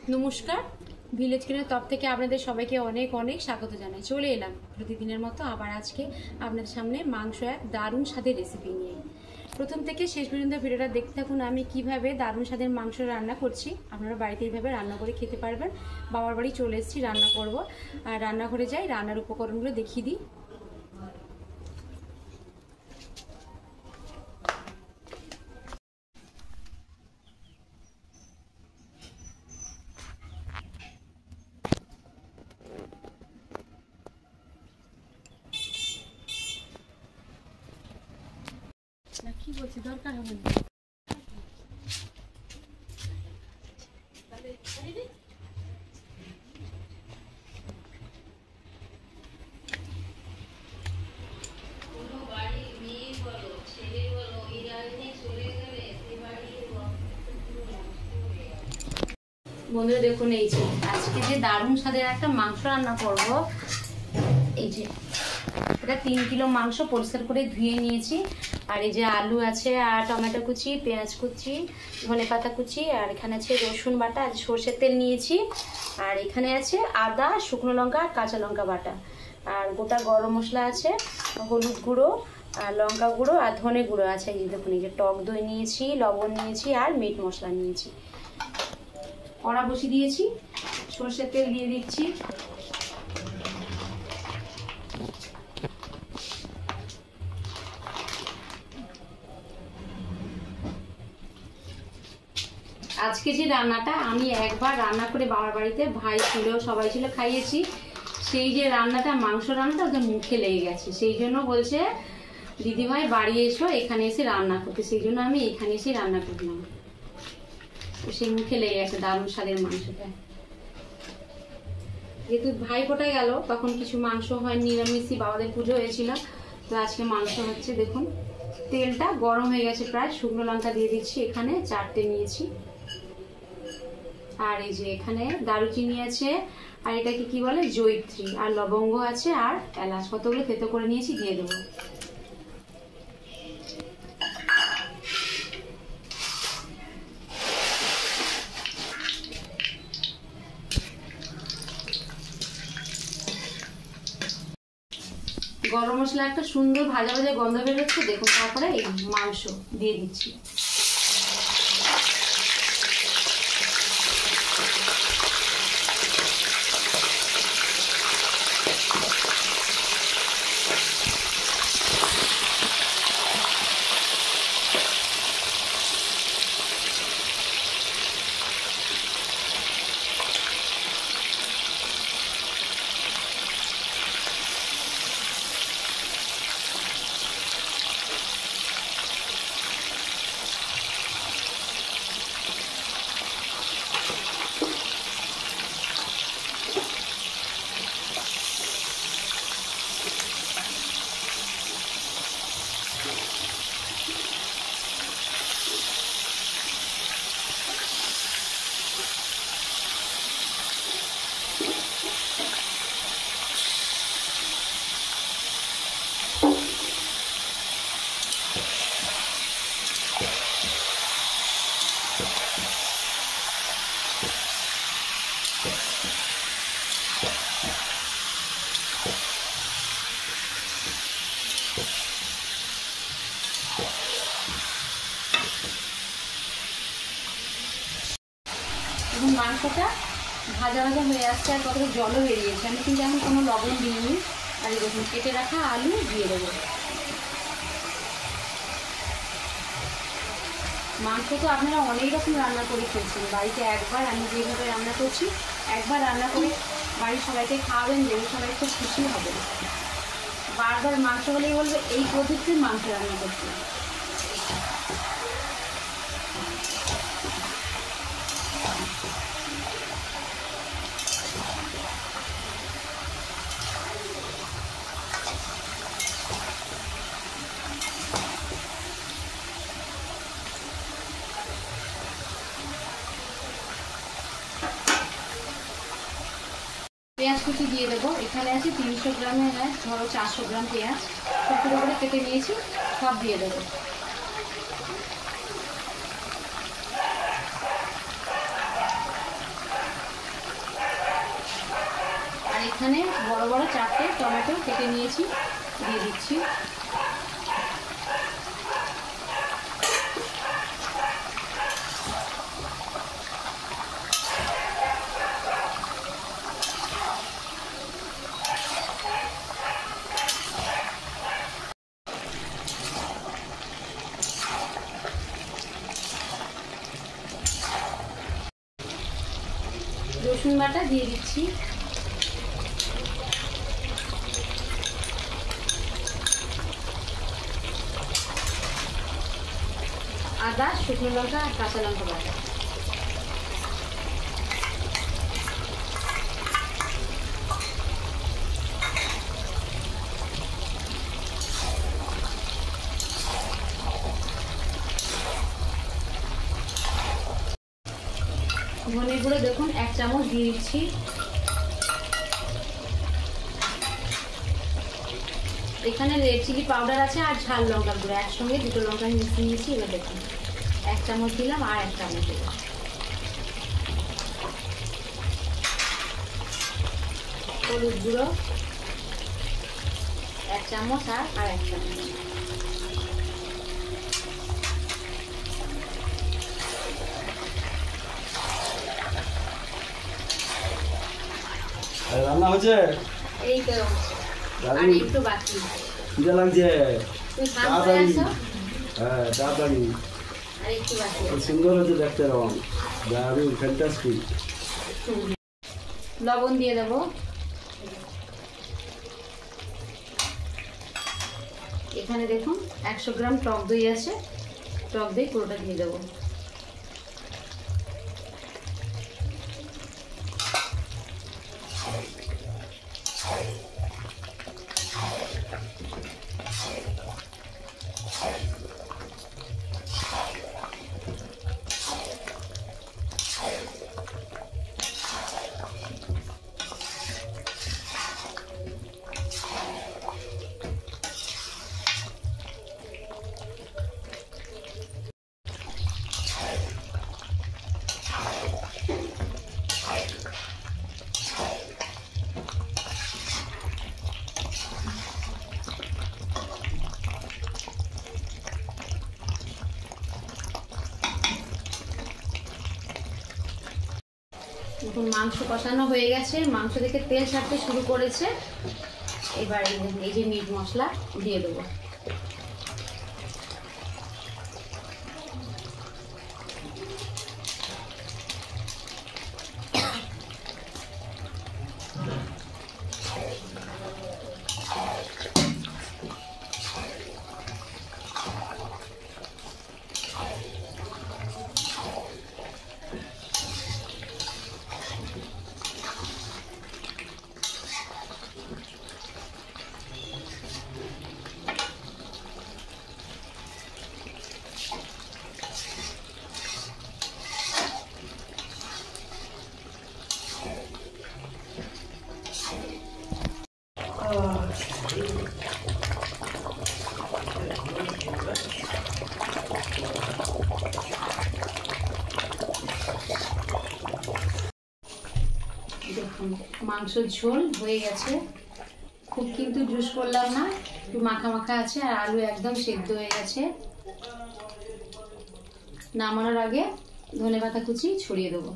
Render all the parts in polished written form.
নমস্কার, ভিলেজ কিচেনের তরফ থেকে আপনাদের সবাইকে অনেক অনেক স্বাগত জানাই। চলে এলাম প্রতিদিনের মতো আবার আজকে আপনাদের সামনে মাংস এক দারুণ স্বাদের রেসিপি নিয়ে। প্রথম থেকে শেষ পর্যন্ত ভিডিওটা দেখতে থাকুন আমি কিভাবে দারুণ স্বাদের মাংস রান্না করছি। আপনারা বাড়িতে এইভাবে রান্না করে খেতে পারবেন। বাবার বাড়ি চলে এসেছি, রান্না করব। আর রান্নাঘরে যাই, রান্নার উপকরণগুলো দেখিয়ে দিই। কি বলছি, দরকার হবে না। বন্ধুরা দেখুন, এই যে আজকে যে দারুণ স্বাদের একটা মাংস রান্না করব। এই যে এটা 3 কিলো মাংস পরিষ্কার করে ধুয়ে নিয়েছি। আর এই যে আলু আছে, আর টমেটো কুচি, পেঁয়াজ কুচি, ধনেপাতা কুচি, আর এখানে আছে রসুন বাটা, আর সরষের তেল নিয়েছি। আর এখানে আছে আদা, শুকনো লঙ্কা, কাঁচা লঙ্কা বাটা, আর গোটা গরম মশলা আছে, হলুদ গুঁড়ো, আর লঙ্কা গুঁড়ো, আর ধনে গুঁড়ো আছে। এই দেখুন, এই যে টক দই নিয়েছি, লবণ নিয়েছি, আর মিট মশলা নিয়েছি। কড়া বসিয়ে দিয়েছি, সরষের তেল দিয়ে দিচ্ছি। আজকে যে রান্নাটা আমি একবার রান্না করে বাবার বাড়িতে ভাই ছিল, সবাই ছিল, খাইয়েছি। সেই যে রান্নাটা, মাংস রান্নাটা ওদের মুখে লেগে গেছে। সেই জন্য বলছে দিদিভাই বাড়ি এসো, এখানে এসে রান্না করতে। সেই জন্য আমি এখানে এসে রান্না করলাম। তো সেই মুখে লেগে গেছে দারুণ স্বাদের মাংসটা। যেহেতু ভাই কোটায় গেল, তখন কিছু মাংস হয়, নিরামিষই, বাবাদের পুজো হয়েছিল। তো আজকে মাংস হচ্ছে। দেখুন তেলটা গরম হয়ে গেছে প্রায়। শুকনো লঙ্কা দিয়ে দিচ্ছি, এখানে 4টে নিয়েছি। আর এই যে এখানে দারুচিনি আছে, আর এটাকে কি বলে, জয়িত্রী, আর লবঙ্গ আছে, আর এলাচ কতগুলো থেতো করে নিয়েছি, দিয়ে দেবো। গরম মশলা একটা সুন্দর ভাজা ভাজা গন্ধ বেরোচ্ছে, দেখুন। তারপরে এই মাংস দিয়ে দিচ্ছি। এবং মাংসটা ভাজা ভাজা হয়ে আসছে, আর কতটা জলও বেরিয়েছে। আমি কিন্তু এখন কোনো লবণ দিইনি। আর এই দেখুন, কেটে রাখা আলু দিয়ে দেবো। মাংস তো আপনারা অনেক রকম রান্না করে খেয়েছেন বাড়িতে। একবার আমি যেভাবে রান্না করছি, একবার রান্না করে বাড়ির সবাইকে খাওয়াবেন, দেখে সবাই খুব খুশি হবে। বারবার মাংস হলেই বলবে এই পদ্ধতিতে মাংস রান্না করতে। পেঁয়াজ কুচি দিয়ে দেবো। এখানে আছে 300 গ্রামের, ধরো 400 গ্রাম পেঁয়াজ টুকরো করে কেটে নিয়েছি, সব দিয়ে দেবো। এখানে বড় বড় 4টে টমেটো কেটে নিয়েছি, দিয়ে দিচ্ছি। রসুন বাটা দিয়ে দিচ্ছি। আদা, শুকনো লঙ্কা আর কাঁচা লঙ্কা বাটা। ধনে গুঁড়ো দেখুন 1 চামচ দিয়ে দিচ্ছি। এখানে রেড চিলি পাউডার আছে আর ঝাল লঙ্কার গুঁড়ো একসঙ্গে, দুটো লঙ্কা মিশিয়ে নিয়েছি। এবার দেখুন 1 চামচ দিলাম আর 1 চামচ দিলাম। হলুদ গুঁড়ো 1 চামচ আর 1 চামচ। রান্না হচ্ছে, এই তো আর একটু বাকি। খিদে লাগছে, তাড়াতাড়ি। হ্যাঁ তাড়াতাড়ি, আর একটু বাকি। সুন্দর হচ্ছে দেখতে, রং দারুণ, ফ্যান্টাস্টিক। লবণ দিয়ে দেবো। এখানে দেখুন 100 গ্রাম টক দই আছে, টক দই পুরোটা দিয়ে দেবো। এখন মাংস কষানো হয়ে গেছে, মাংস থেকে তেল ছাড়তে শুরু করেছে। এবার এই যে মিট মশলা দিয়ে দেবো। দেখুন মাংসের ঝোল হয়ে গেছে, খুব কিন্তু জুস করলাম না, একটু মাখা মাখা আছে আর আলু একদম সেদ্ধ হয়ে গেছে। নামানোর আগে ধনেপাতা কুচি ছড়িয়ে দেবো।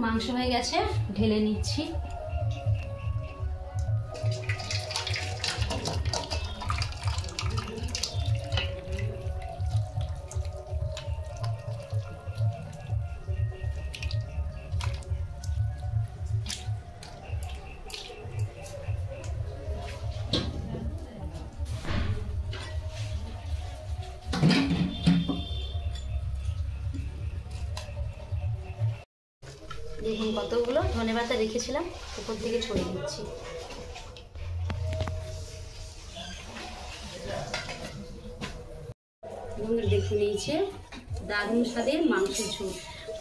মাংস হয়ে গেছে, ঢেলে নিচ্ছি। দেখুন কতগুলো ধনেপাতা রেখেছিলাম, উপর থেকে ছড়িয়ে দিচ্ছি। দেখুন নিচে দারুণ স্বাদের মাংসের ঝোল,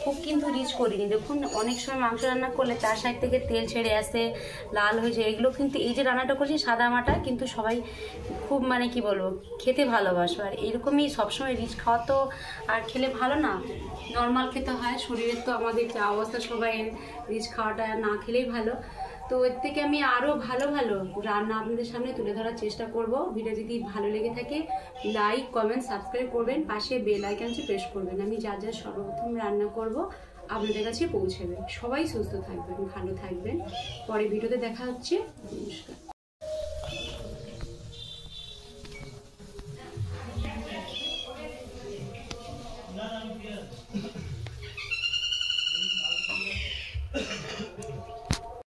খুব কিন্তু রিচ করিনি। দেখুন অনেক সময় মাংস রান্না করলে তার সাইড থেকে তেল ছেড়ে আসে, লাল হয়ে যায়, এগুলো কিন্তু এই যে রান্নাটা করছি সাদা মাটা কিন্তু সবাই খুব মানে কি বলবো খেতে ভালোবাসো। আর এরকমই সবসময় রিচ খাওয়া তো আর খেলে ভালো না, নর্মাল খেতে হয়, শরীরের তো আমাদের যা অবস্থা সবাই রিচ খাওয়াটা না খেলেই ভালো। তো এর থেকে আমি আরও ভালো ভালো রান্না আপনাদের সামনে তুলে ধরার চেষ্টা করব। ভিডিও যদি ভালো লেগে থাকে লাইক কমেন্ট সাবস্ক্রাইব করবেন, পাশে বেল আইকনটি প্রেস করবেন। আমি যা যা সর্বপ্রথম রান্না করব আপনাদের কাছে পৌঁছাবে। সবাই সুস্থ থাকবেন, ভালো থাকবেন। পরে ভিডিওতে দেখা হচ্ছে। নমস্কার।